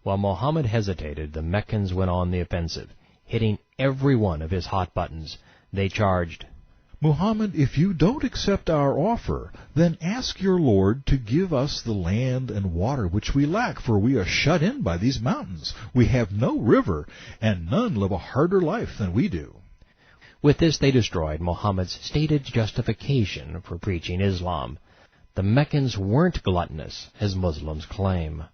While Mohammed hesitated, the Meccans went on the offensive, hitting every one of his hot buttons. They charged, "Muhammad, if you don't accept our offer, then ask your Lord to give us the land and water which we lack, for we are shut in by these mountains. We have no river, and none live a harder life than we do." With this they destroyed Mohammed's stated justification for preaching Islam. The Meccans weren't gluttonous, as Muslims claim.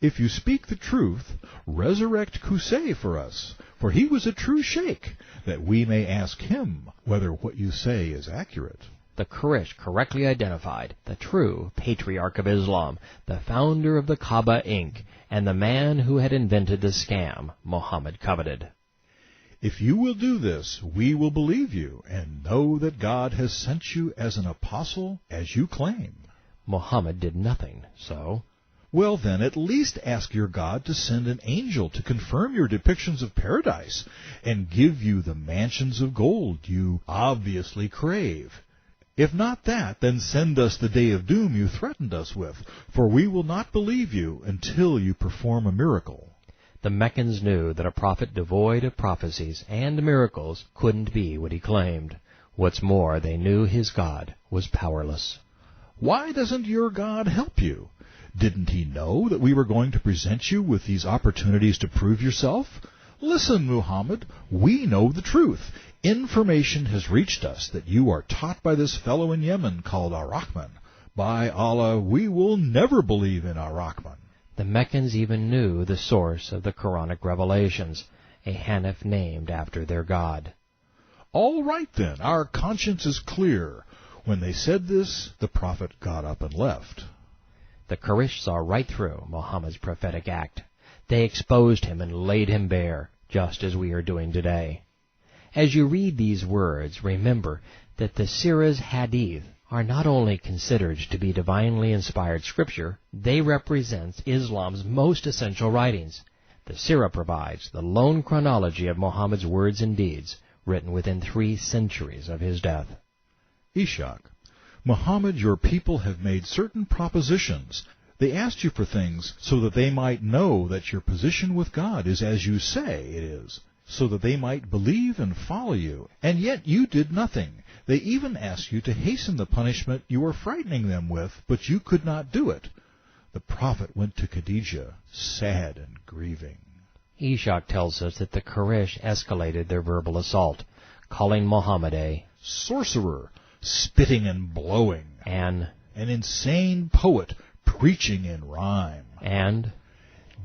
"If you speak the truth, resurrect Qusayy for us, for he was a true sheikh, that we may ask him whether what you say is accurate." The Quraysh correctly identified the true patriarch of Islam, the founder of the Kaaba Inc., and the man who had invented the scam Mohammed coveted. "If you will do this, we will believe you, and know that God has sent you as an apostle, as you claim." Mohammed did nothing, so... "Well, then, at least ask your God to send an angel to confirm your depictions of paradise, and give you the mansions of gold you obviously crave. If not that, then send us the day of doom you threatened us with, for we will not believe you until you perform a miracle." The Meccans knew that a prophet devoid of prophecies and miracles couldn't be what he claimed. What's more, they knew his God was powerless. "Why doesn't your God help you? Didn't he know that we were going to present you with these opportunities to prove yourself? Listen, Muhammad, we know the truth. Information has reached us that you are taught by this fellow in Yemen called Ar-Rahman. By Allah, we will never believe in Ar-Rahman." The Meccans even knew the source of the Koranic revelations, a Hanif named after their god. "All right, then, our conscience is clear." When they said this, the prophet got up and left. The Quraysh saw right through Muhammad's prophetic act. They exposed him and laid him bare, just as we are doing today. As you read these words, remember that the Sirah's Hadith are not only considered to be divinely inspired scripture, they represent Islam's most essential writings. The Sirah provides the lone chronology of Muhammad's words and deeds, written within 3 centuries of his death. Ishaq: "Muhammad, your people have made certain propositions. They asked you for things so that they might know that your position with God is as you say it is, so that they might believe and follow you, and yet you did nothing. They even asked you to hasten the punishment you were frightening them with, but you could not do it." The prophet went to Khadijah, sad and grieving. Ishaq tells us that the Quraysh escalated their verbal assault, calling Muhammad a sorcerer, spitting and blowing, an insane poet, preaching in rhyme, and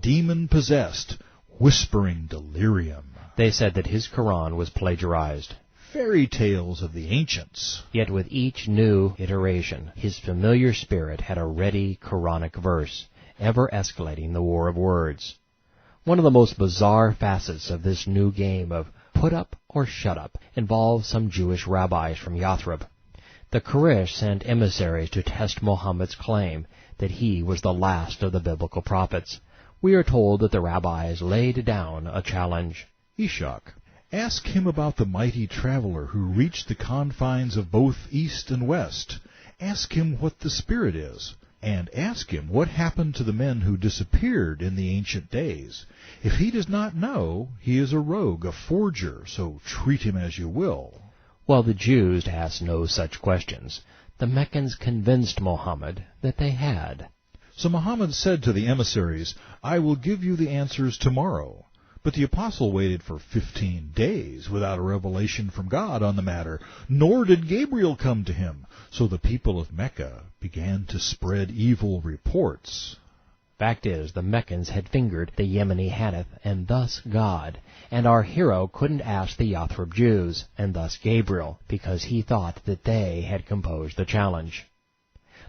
demon-possessed, whispering delirium. They said that his Quran was plagiarized. Fairy tales of the ancients. Yet with each new iteration, his familiar spirit had a ready Quranic verse, ever escalating the war of words. One of the most bizarre facets of this new game of put up or shut up involves some Jewish rabbis from Yathrib. The Quraysh sent emissaries to test Muhammad's claim that he was the last of the biblical prophets. We are told that the rabbis laid down a challenge. Ishaq: "Ask him about the mighty traveler who reached the confines of both east and west. Ask him what the Spirit is, and ask him what happened to the men who disappeared in the ancient days. If he does not know, he is a rogue, a forger, so treat him as you will." While the Jews asked no such questions, the Meccans convinced Muhammad that they had. So Muhammad said to the emissaries, "I will give you the answers tomorrow." But the apostle waited for 15 days without a revelation from God on the matter, nor did Gabriel come to him. So the people of Mecca began to spread evil reports. Fact is, the Meccans had fingered the Yemeni Hadith, and thus God, and our hero couldn't ask the Yathrib Jews, and thus Gabriel, because he thought that they had composed the challenge.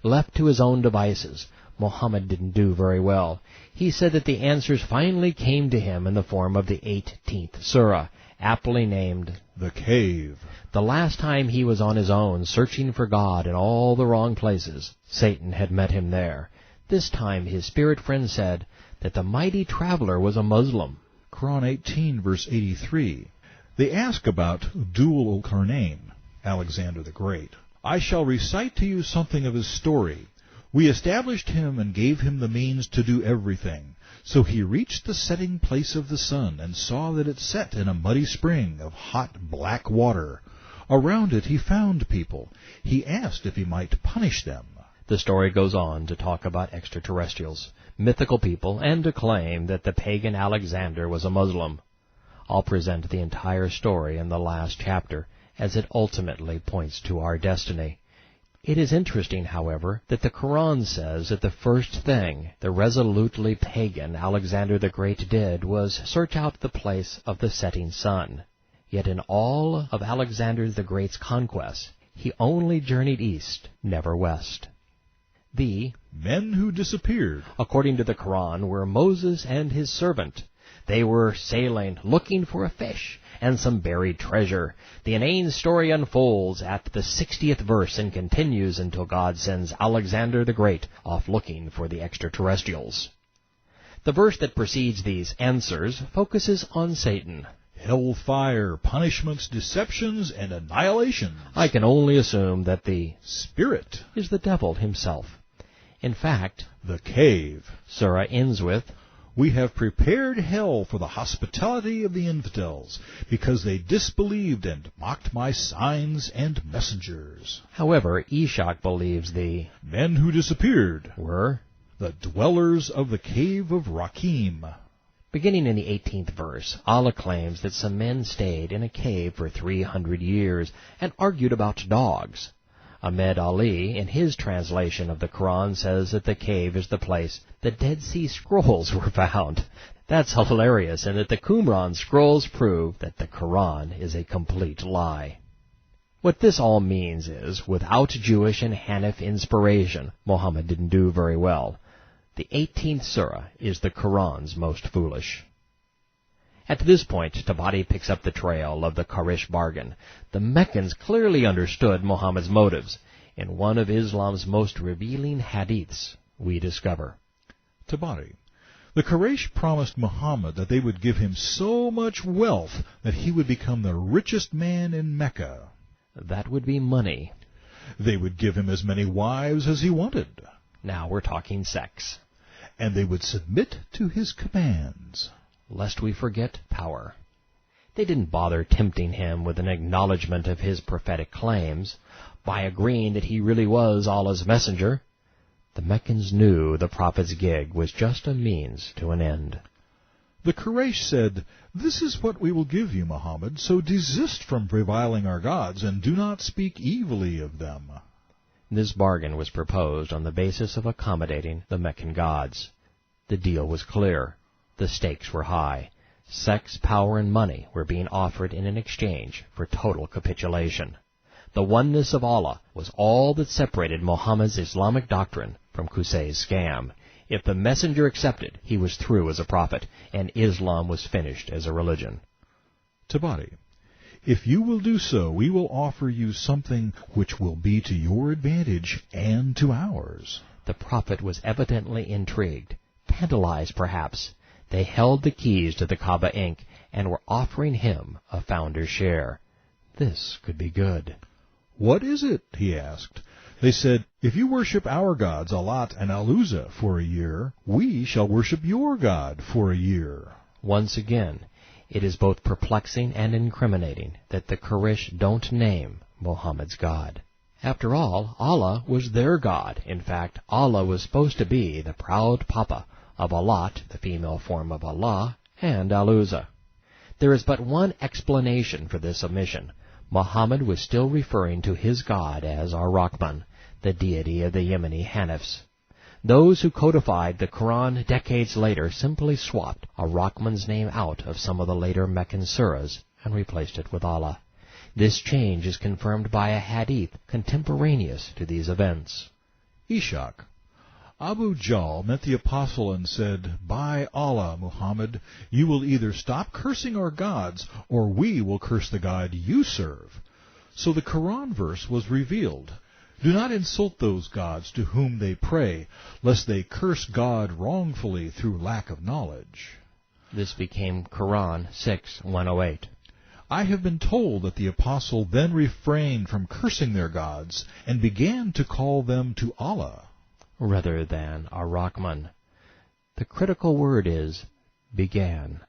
Left to his own devices, Muhammad didn't do very well. He said that the answers finally came to him in the form of the 18th surah, aptly named The Cave. The last time he was on his own, searching for God in all the wrong places, Satan had met him there. This time his spirit friend said that the mighty traveler was a Muslim. Quran 18, verse 83. They ask about Dual Qarnayn, Alexander the Great. "I shall recite to you something of his story. We established him and gave him the means to do everything. So he reached the setting place of the sun, and saw that it set in a muddy spring of hot black water. Around it he found people. He asked if he might punish them. The story goes on to talk about extraterrestrials, mythical people, and to claim that the pagan Alexander was a Muslim. I'll present the entire story in the last chapter, as it ultimately points to our destiny. It is interesting, however, that the Quran says that the first thing the resolutely pagan Alexander the Great did was search out the place of the setting sun. Yet in all of Alexander the Great's conquests, he only journeyed east, never west. The men who disappeared, according to the Quran, were Moses and his servant. They were sailing, looking for a fish and some buried treasure. The inane story unfolds at the 60th verse and continues until God sends Alexander the Great off looking for the extraterrestrials. The verse that precedes these answers focuses on Satan. hellfire, punishments, deceptions, and annihilations. I can only assume that the spirit is the devil himself. In fact, the cave. Surah ends with, We have prepared hell for the hospitality of the infidels, because they disbelieved and mocked my signs and messengers. However, Ishaq believes the men who disappeared were the dwellers of the cave of Rakim. Beginning in the 18th verse, Allah claims that some men stayed in a cave for 300 years and argued about dogs. Ahmed Ali, in his translation of the Quran, says that the cave is the place the Dead Sea Scrolls were found. That's hilarious, and that the Qumran scrolls prove that the Quran is a complete lie. What this all means is, without Jewish and Hanif inspiration, Muhammad didn't do very well. The 18th surah is the Quran's most foolish. At this point, Tabari picks up the trail of the Quraysh bargain. The Meccans clearly understood Muhammad's motives. In one of Islam's most revealing hadiths, we discover. Tabari. The Quraysh promised Muhammad that they would give him so much wealth that he would become the richest man in Mecca. That would be money. They would give him as many wives as he wanted. Now we're talking sex. And they would submit to his commands. Lest we forget power. They didn't bother tempting him with an acknowledgment of his prophetic claims, by agreeing that he really was Allah's messenger. The Meccans knew the prophet's gig was just a means to an end. The Quraysh said, This is what we will give you, Muhammad, so desist from reviling our gods, and do not speak evilly of them. This bargain was proposed on the basis of accommodating the Meccan gods. The deal was clear. The stakes were high. Sex, power, and money were being offered in an exchange for total capitulation. The oneness of Allah was all that separated Muhammad's Islamic doctrine from Qusayy's scam. If the messenger accepted, he was through as a prophet, and Islam was finished as a religion. Tabari. If you will do so, we will offer you something which will be to your advantage and to ours. The prophet was evidently intrigued, tantalized perhaps. They held the keys to the Kaaba ink and were offering him a founder's share. This could be good. What is it? He asked. They said, If you worship our gods, Alat and Al-Uzza, for a year, we shall worship your God for a year. Once again, it is both perplexing and incriminating that the Quraysh don't name Muhammad's God. After all, Allah was their God. In fact, Allah was supposed to be the proud papa of Alat, the female form of Allah, and Al-Uzza. There is but one explanation for this omission. Muhammad was still referring to his God as Ar-Rahman, the deity of the Yemeni Hanifs. Those who codified the Quran decades later simply swapped Ar-Rahman's name out of some of the later Meccan surahs and replaced it with Allah. This change is confirmed by a hadith contemporaneous to these events. Ishaq. Abu Jahl met the apostle and said, By Allah, Muhammad, you will either stop cursing our gods, or we will curse the God you serve. So the Quran verse was revealed. Do not insult those gods to whom they pray, lest they curse God wrongfully through lack of knowledge. This became Quran 6:108. I have been told that the apostle then refrained from cursing their gods and began to call them to Allah, rather than Ar-Rahman. The critical word is began.